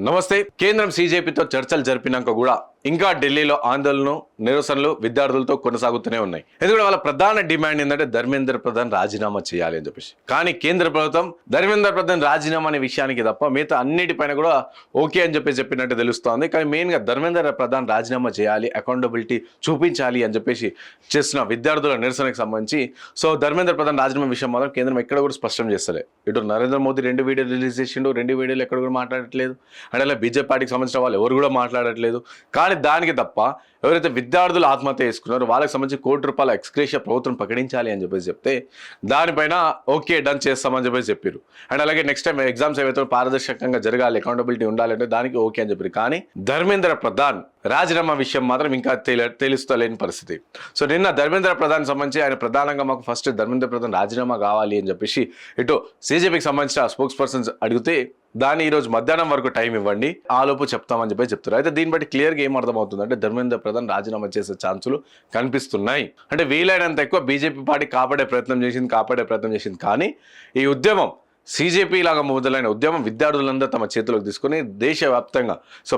నమస్తే. కేంద్రం సీజేపీతో చర్చలు జరిపినాక కూడా ఇంకా ఢిల్లీలో ఆందోళనలు నిరసనలు విద్యార్థులతో కొనసాగుతూనే ఉన్నాయి. ఎందుకంటే వాళ్ళ ప్రధాన డిమాండ్ ఏంటంటే ధర్మేంద్ర ప్రధాన్ రాజీనామా చేయాలి అని చెప్పేసి. కానీ కేంద్ర ప్రభుత్వం ధర్మేంద్ర ప్రధాన్ రాజీనామా అనే విషయానికి తప్ప మిగతా అన్నిటిపైన కూడా ఓకే అని చెప్పినట్టు తెలుస్తోంది. కానీ మెయిన్గా ధర్మేంద్ర ప్రధాన్ రాజీనామా చేయాలి, అకౌంటబిలిటీ చూపించాలి అని చెప్పేసి చేస్తున్న విద్యార్థుల నిరసనకు సంబంధించి ధర్మేంద్ర ప్రధాన్ రాజీనామా విషయం మాత్రం కేంద్రం ఎక్కడ కూడా స్పష్టం చేస్తలే. ఇటు నరేంద్ర మోదీ 2 వీడియోలు రిలీజ్ చేసిండు, 2 వీడియోలు ఎక్కడ కూడా మాట్లాడట్లేదు. అంటే అలా బీజేపీ పార్టీకి సంబంధించిన వాళ్ళు ఎవరు కూడా మాట్లాడట్లేదు. కానీ దానికి తప్ప ఎవరైతే విద్యార్థులు ఆత్మహత్య చేసుకున్నారో వాళ్ళకి సంబంధించి ₹1 ఎక్స్గ్రేషియా ప్రభుత్వం ప్రకటించాలి అని చెప్పేసి చెప్తే దానిపైన ఓకే డన్ చేస్తామని చెప్పేసి చెప్పారు. అండ్ అలాగే నెక్స్ట్ టైం ఎగ్జామ్స్ ఏవైతే పారదర్శకంగా జరగాలి, అకౌంటబిలిటీ ఉండాలి అంటే దానికి ఓకే అని చెప్పారు. కానీ ధర్మేంద్ర ప్రధాన్ రాజీనామా విషయం మాత్రం ఇంకా తెలుస్తలేని పరిస్థితి. సో నిన్న ధర్మేంద్ర ప్రధాన్ సంబంధించి ఆయన ప్రధానంగా మాకు ఫస్ట్ ధర్మేంద్ర ప్రధాన్ రాజీనామా కావాలి అని చెప్పేసి ఇటు సీజేపీకి సంబంధించిన స్పోక్స్ పర్సన్స్ అడిగితే దాన్ని ఈరోజు మధ్యాహ్నం వరకు టైం ఇవ్వండి, ఆలోపు చెప్తామని చెప్పి చెప్తారు. అయితే దీన్ని బట్టి క్లియర్గా ఏం అర్థమవుతుంది అంటే ధర్మేంద్ర ప్రధాన్ రాజీనామా చేసే ఛాన్సులు కనిపిస్తున్నాయి. అంటే వీలైనంత ఎక్కువ బీజేపీ పార్టీ కాపాడే ప్రయత్నం చేసింది. కానీ ఈ ఉద్యమం సీజేపీ లాగా మొదలైన ఉద్యమం విద్యార్థులందరూ తమ చేతిలోకి తీసుకుని దేశవ్యాప్తంగా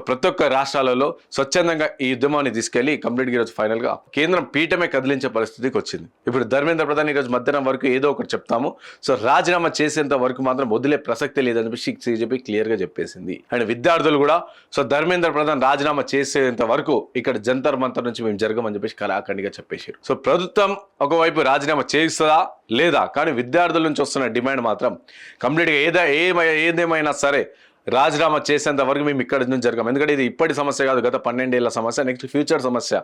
ప్రతి ఒక్క రాష్ట్రాలలో స్వచ్ఛందంగా ఈ ఉద్యమాన్ని తీసుకెళ్లి కంప్లీట్గా ఈరోజు ఫైనల్గా కేంద్రం పీఠమే కదిలించే పరిస్థితికి వచ్చింది. ఇప్పుడు ధర్మేంద్ర ప్రధాన్ ఈరోజు మధ్యాహ్నం వరకు ఏదో ఒకటి చెప్తాము, రాజీనామా చేసేంత వరకు మాత్రం వదిలే ప్రసక్తే లేదని సీజేపీ క్లియర్గా చెప్పేసింది. అండ్ విద్యార్థులు కూడా ధర్మేంద్ర ప్రధాన్ రాజీనామా చేసేంత వరకు ఇక్కడ జంతర్ మంతర్ నుంచి మేము జరగమని చెప్పేసి కళాఖండిగా చెప్పేశారు. ప్రభుత్వం ఒకవైపు రాజీనామా చేస్తుందా లేదా, కానీ విద్యార్థుల నుంచి వస్తున్న డిమాండ్ మాత్రం కంప్లీట్గా ఏదేమైనా సరే రాజీనామా చేసేంత వరకు మేము ఇక్కడ నుంచి జరగం. ఎందుకంటే ఇది ఇప్పటి సమస్య కాదు, గత 12 ఏళ్ల సమస్య, నెక్స్ట్ ఫ్యూచర్ సమస్య.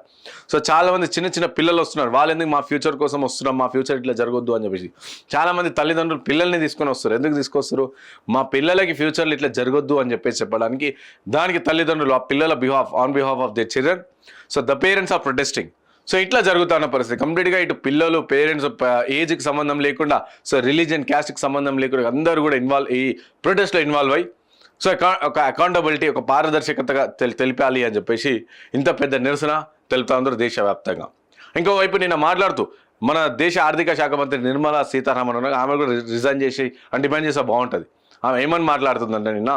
చాలా మంది చిన్న పిల్లలు వస్తున్నారు, వాళ్ళు ఎందుకు మా ఫ్యూచర్ కోసం వస్తున్నాం, మా ఫ్యూచర్ ఇట్లా జరగొద్దు అని చెప్పేసి చాలా మంది తల్లిదండ్రులు పిల్లల్ని తీసుకొని వస్తారు. ఎందుకు తీసుకొస్తారు, మా పిల్లలకి ఫ్యూచర్లు ఇట్లా జరగొద్దు అని చెప్పేసి చెప్పడానికి. దానికి తల్లిదండ్రులు ఆ పిల్లల on behalf of their children the parents are protesting. ఇట్లా జరుగుతున్న పరిస్థితి కంప్లీట్గా ఇటు పిల్లలు పేరెంట్స్ ఏజ్కి సంబంధం లేకుండా రిలీజియన్ క్యాస్ట్కి సంబంధం లేకుండా అందరూ కూడా ఈ ప్రొటెస్ట్లో ఇన్వాల్వ్ అయ్యి ఒక అకౌంటబిలిటీ ఒక పారదర్శకతగా తెలిపాలి అని చెప్పేసి ఇంత పెద్ద నిరసన తెలుపుతా అందరూ దేశవ్యాప్తంగా. ఇంకోవైపు నిన్న మాట్లాడుతూ మన దేశ ఆర్థిక శాఖ మంత్రి నిర్మలా సీతారామన్ ఉన్నారు, ఆమె కూడా రిజైన్ చేసి డిమాండ్ చేస్తే బాగుంటుంది. ఆమె ఏమని మాట్లాడుతుందంటే నిన్న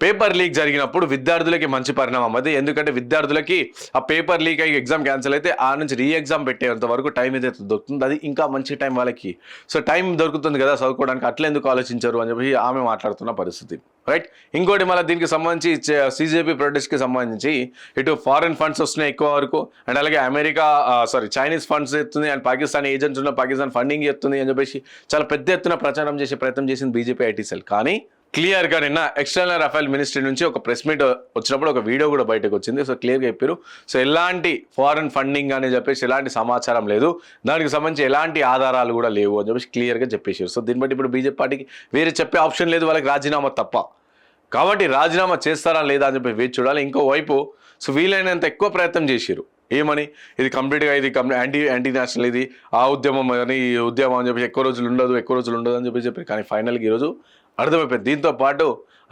పేపర్ లీక్ జరిగినప్పుడు విద్యార్థులకి మంచి పరిణామం అది. ఎందుకంటే విద్యార్థులకి ఆ పేపర్ లీక్ అయ్యి ఎగ్జామ్ క్యాన్సిల్ అయితే ఆ నుంచి ఎగ్జామ్ పెట్టేంత వరకు టైం ఏదైతే దొరుకుతుంది అది ఇంకా మంచి టైం వాళ్ళకి. టైం దొరుకుతుంది కదా చదువుకోవడానికి, అట్లా ఎందుకు ఆలోచించారు అని చెప్పి ఆమె మాట్లాడుతున్న పరిస్థితి. రైట్. ఇంకోటి మళ్ళీ దీనికి సంబంధించి సీజేపీ ప్రొటెస్ట్కి సంబంధించి ఇటు ఫారెన్ ఫండ్స్ వస్తున్నాయి ఎక్కువ వరకు, అండ్ అలాగే చైనీస్ ఫండ్స్ ఎత్తుంది, అండ్ పాకిస్తాన్ ఏజెంట్స్ ఉన్న పాకిస్తాన్ ఫండింగ్ ఎత్తుంది అని చెప్పేసి చాలా పెద్ద ఎత్తున ప్రచారం చేసే ప్రయత్నం చేసింది బీజేపీ ఐటీ సెల్. కానీ క్లియర్గా నిన్న ఎక్స్టర్నల్ అఫైర్ మినిస్ట్రీ నుంచి ఒక ప్రెస్ మీట్ వచ్చినప్పుడు ఒక వీడియో కూడా బయటకు వచ్చింది. క్లియర్గా చెప్పారు ఎలాంటి ఫారెన్ ఫండింగ్ అని చెప్పేసి ఎలాంటి సమాచారం లేదు, దానికి సంబంధించి ఎలాంటి ఆధారాలు కూడా లేవు అని చెప్పేసి క్లియర్గా చెప్పేసారు. దీన్ని బట్టి ఇప్పుడు బీజేపీ పార్టీకి వేరే చెప్పే ఆప్షన్ లేదు, వాళ్ళకి రాజీనామా తప్ప. కాబట్టి రాజీనామా చేస్తారా లేదా అని చెప్పి వేచి చూడాలి. ఇంకోవైపు వీలైనంత ఎక్కువ ప్రయత్నం చేశారు. ఏమని, ఇది కంప్లీట్గా ఇది యాంటీ నేషనల్, ఇది ఆ ఉద్యమం అని ఈ ఉద్యమం అని చెప్పి ఎక్కువ రోజులు ఉండదు అని చెప్పి కానీ ఫైనల్గా ఈరోజు అర్థమైపోయింది. దీంతో పాటు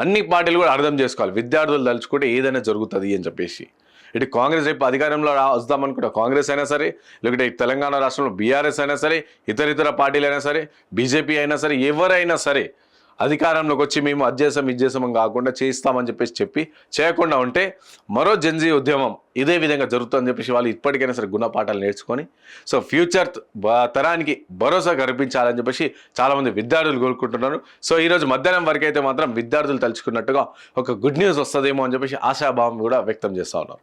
అన్ని పార్టీలు కూడా అర్థం చేసుకోవాలి, విద్యార్థులు తలుచుకుంటే ఏదైనా జరుగుతుంది అని చెప్పేసి. ఇటు కాంగ్రెస్ రేపు అధికారంలో వద్దామనుకుంటే కాంగ్రెస్ అయినా సరే, లేకుంటే తెలంగాణ రాష్ట్రంలో బీఆర్ఎస్ అయినా సరే, ఇతర పార్టీలు అయినా సరే, బీజేపీ అయినా సరే, ఎవరైనా సరే అధికారంలోకి వచ్చి మేము అది చేసామని కాకుండా చేయిస్తామని చెప్పి చేయకుండా ఉంటే మరో జెన్జీ ఉద్యమం ఇదే విధంగా జరుగుతుందని చెప్పేసి వాళ్ళు ఇప్పటికైనా సరే గుణపాఠాలు నేర్చుకొని ఫ్యూచర్ తరానికి భరోసా కల్పించాలని చెప్పేసి చాలామంది విద్యార్థులు కోరుకుంటున్నారు. ఈరోజు మధ్యాహ్నం వరకు అయితే మాత్రం విద్యార్థులు తలుచుకున్నట్టుగా ఒక గుడ్ న్యూస్ వస్తుందేమో అని చెప్పేసి ఆశాభావం కూడా వ్యక్తం చేస్తూ ఉన్నారు.